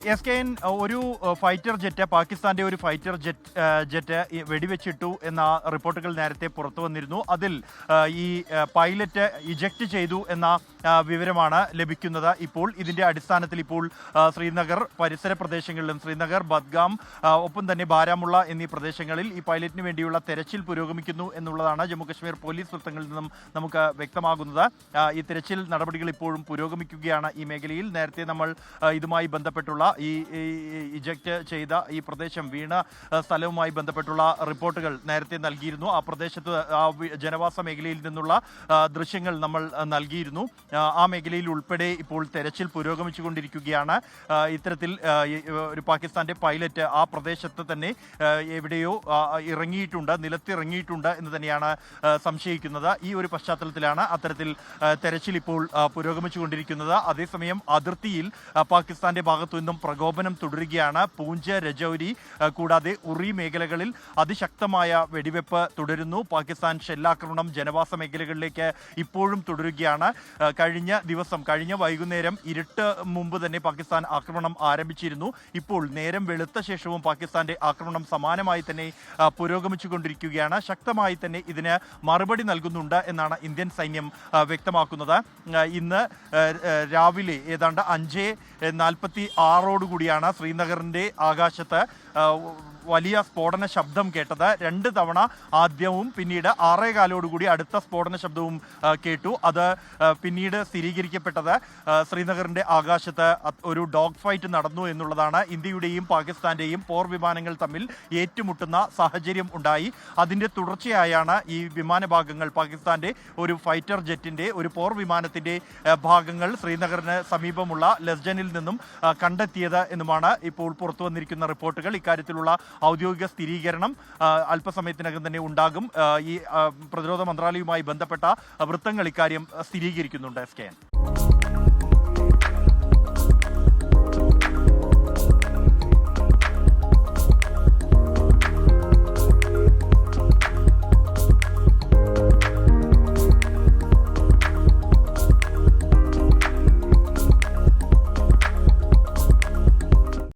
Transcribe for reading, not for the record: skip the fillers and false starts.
SKN ഒരു fighter jet പാകിസ്ഥാന്റെ ഒരു ഫൈറ്റർ ജെറ്റ് വെടിവെച്ചിട്ടു എന്ന റിപ്പോർട്ടുകൾ നേരത്തെ പുറത്തു വന്നിരുന്നു. അതിൽ ഈ പൈലറ്റ് ഇജക്റ്റ് ചെയ്തു എന്ന വിവരമാണ് ലഭിക്കുന്നത്. ഇപ്പോൾ ഇതിന്റെ അടിസ്ഥാനത്തിൽ ഇപ്പോൾ ശ്രീനഗർ പരിസര പ്രദേശങ്ങളിലും ശ്രീനഗർ, ബദ്ഗാം, ഒപ്പം തന്നെ ബാരാമുള്ള എന്നീ പ്രദേശങ്ങളിൽ ഈ പൈലറ്റിന് വേണ്ടിയുള്ള തെരച്ചിൽ പുരോഗമിക്കുന്നു എന്നുള്ളതാണ് ജമ്മുകശ്മീർ പോലീസ് വൃത്തങ്ങളിൽ നിന്നും നമുക്ക് വ്യക്തമാകുന്നത്. ഈ തെരച്ചിൽ നടപടികൾ ഇപ്പോഴും പുരോഗമിക്കുകയാണ് ഈ മേഖലയിൽ. നേരത്തെ നമ്മൾ ഇതുമായി ബന്ധപ്പെട്ടുള്ള ഈ ഇജക്റ്റ് ചെയ്ത ഈ പ്രദേശം വീണ സ്ഥലവുമായി ബന്ധപ്പെട്ടുള്ള റിപ്പോർട്ടുകൾ നേരത്തെ നൽകിയിരുന്നു. ആ പ്രദേശത്ത് ജനവാസ മേഖലയിൽ നിന്നുള്ള ദൃശ്യങ്ങൾ നമ്മൾ നൽകിയിരുന്നു. ആ മേഖലയിൽ ഉൾപ്പെടെ ഇപ്പോൾ തെരച്ചിൽ പുരോഗമിച്ചുകൊണ്ടിരിക്കുകയാണ്. ഇത്തരത്തിൽ ഒരു പാകിസ്ഥാന്റെ പൈലറ്റ് ആ പ്രദേശത്ത് തന്നെ എവിടെയോ ഇറങ്ങിയിട്ടുണ്ട്, നിലത്തിറങ്ങിയിട്ടുണ്ട് എന്ന് തന്നെയാണ് സംശയിക്കുന്നത്. ഈ ഒരു പശ്ചാത്തലത്തിലാണ് അത്തരത്തിൽ തെരച്ചിൽ ഇപ്പോൾ പുരോഗമിച്ചുകൊണ്ടിരിക്കുന്നത്. അതേസമയം അതിർത്തിയിൽ പാകിസ്ഥാന്റെ ഭാഗത്തു നിന്നും പ്രകോപനം തുടരുകയാണ്. പൂഞ്ച്, രജൌരി കൂടാതെ ഉറി മേഖലകളിൽ അതിശക്തമായ വെടിവെപ്പ് തുടരുന്നു. പാകിസ്ഥാൻ ഷെല്ലാക്രമണം ജനവാസ മേഖലകളിലേക്ക് ഇപ്പോഴും തുടരുകയാണ്. കഴിഞ്ഞ വൈകുന്നേരം ഇരുട്ട് മുമ്പ് തന്നെ പാകിസ്ഥാൻ ആക്രമണം ആരംഭിച്ചിരുന്നു. ഇപ്പോൾ നേരം വെളുത്ത ശേഷവും പാകിസ്ഥാന്റെ ആക്രമണം സമാനമായി തന്നെ പുരോഗമിച്ചുകൊണ്ടിരിക്കുകയാണ്. ശക്തമായി തന്നെ ഇതിന് മറുപടി നൽകുന്നുണ്ട് എന്നാണ് ഇന്ത്യൻ സൈന്യം വ്യക്തമാക്കുന്നത്. ഇന്ന് രാവിലെ ഏതാണ്ട് 5:46 ശ്രീനഗറിന്റെ ആകാശത്ത് വലിയ സ്ഫോടന ശബ്ദം കേട്ടത്. 2 തവണ ആദ്യവും പിന്നീട് 6:15 അടുത്ത സ്ഫോടന ശബ്ദവും കേട്ടു. അത് പിന്നീട് സ്ഥിരീകരിക്കപ്പെട്ടത് ശ്രീനഗറിന്റെ ആകാശത്ത് ഒരു ഡോഗ് ഫൈറ്റ് നടന്നു എന്നുള്ളതാണ്. ഇന്ത്യയുടെയും പാകിസ്ഥാന്റെയും പോർ വിമാനങ്ങൾ തമ്മിൽ ഏറ്റുമുട്ടുന്ന സാഹചര്യം ഉണ്ടായി. അതിന്റെ തുടർച്ചയായാണ് ഈ വിമാനഭാഗങ്ങൾ, പാകിസ്ഥാന്റെ ഒരു ഫൈറ്റർ ജെറ്റിന്റെ ഒരു പോർ വിമാനത്തിന്റെ ഭാഗങ്ങൾ ശ്രീനഗറിന് സമീപമുള്ള ലസ്ജനിൽ നിന്നും കണ്ടെത്തിയത് എന്നുമാണ് ഇപ്പോൾ പുറത്തു വന്നിരിക്കുന്ന റിപ്പോർട്ടുകൾ. ഇക്കാര്യത്തിലുള്ള ഔദ്യോഗിക സ്ഥിരീകരണം അല്പസമയത്തിനകം തന്നെ ഉണ്ടാകും. ഈ പ്രതിരോധ മന്ത്രാലയവുമായി ബന്ധപ്പെട്ട വൃത്തങ്ങൾ ഇക്കാര്യം സ്ഥിരീകരിക്കുന്നുണ്ട്. SKN.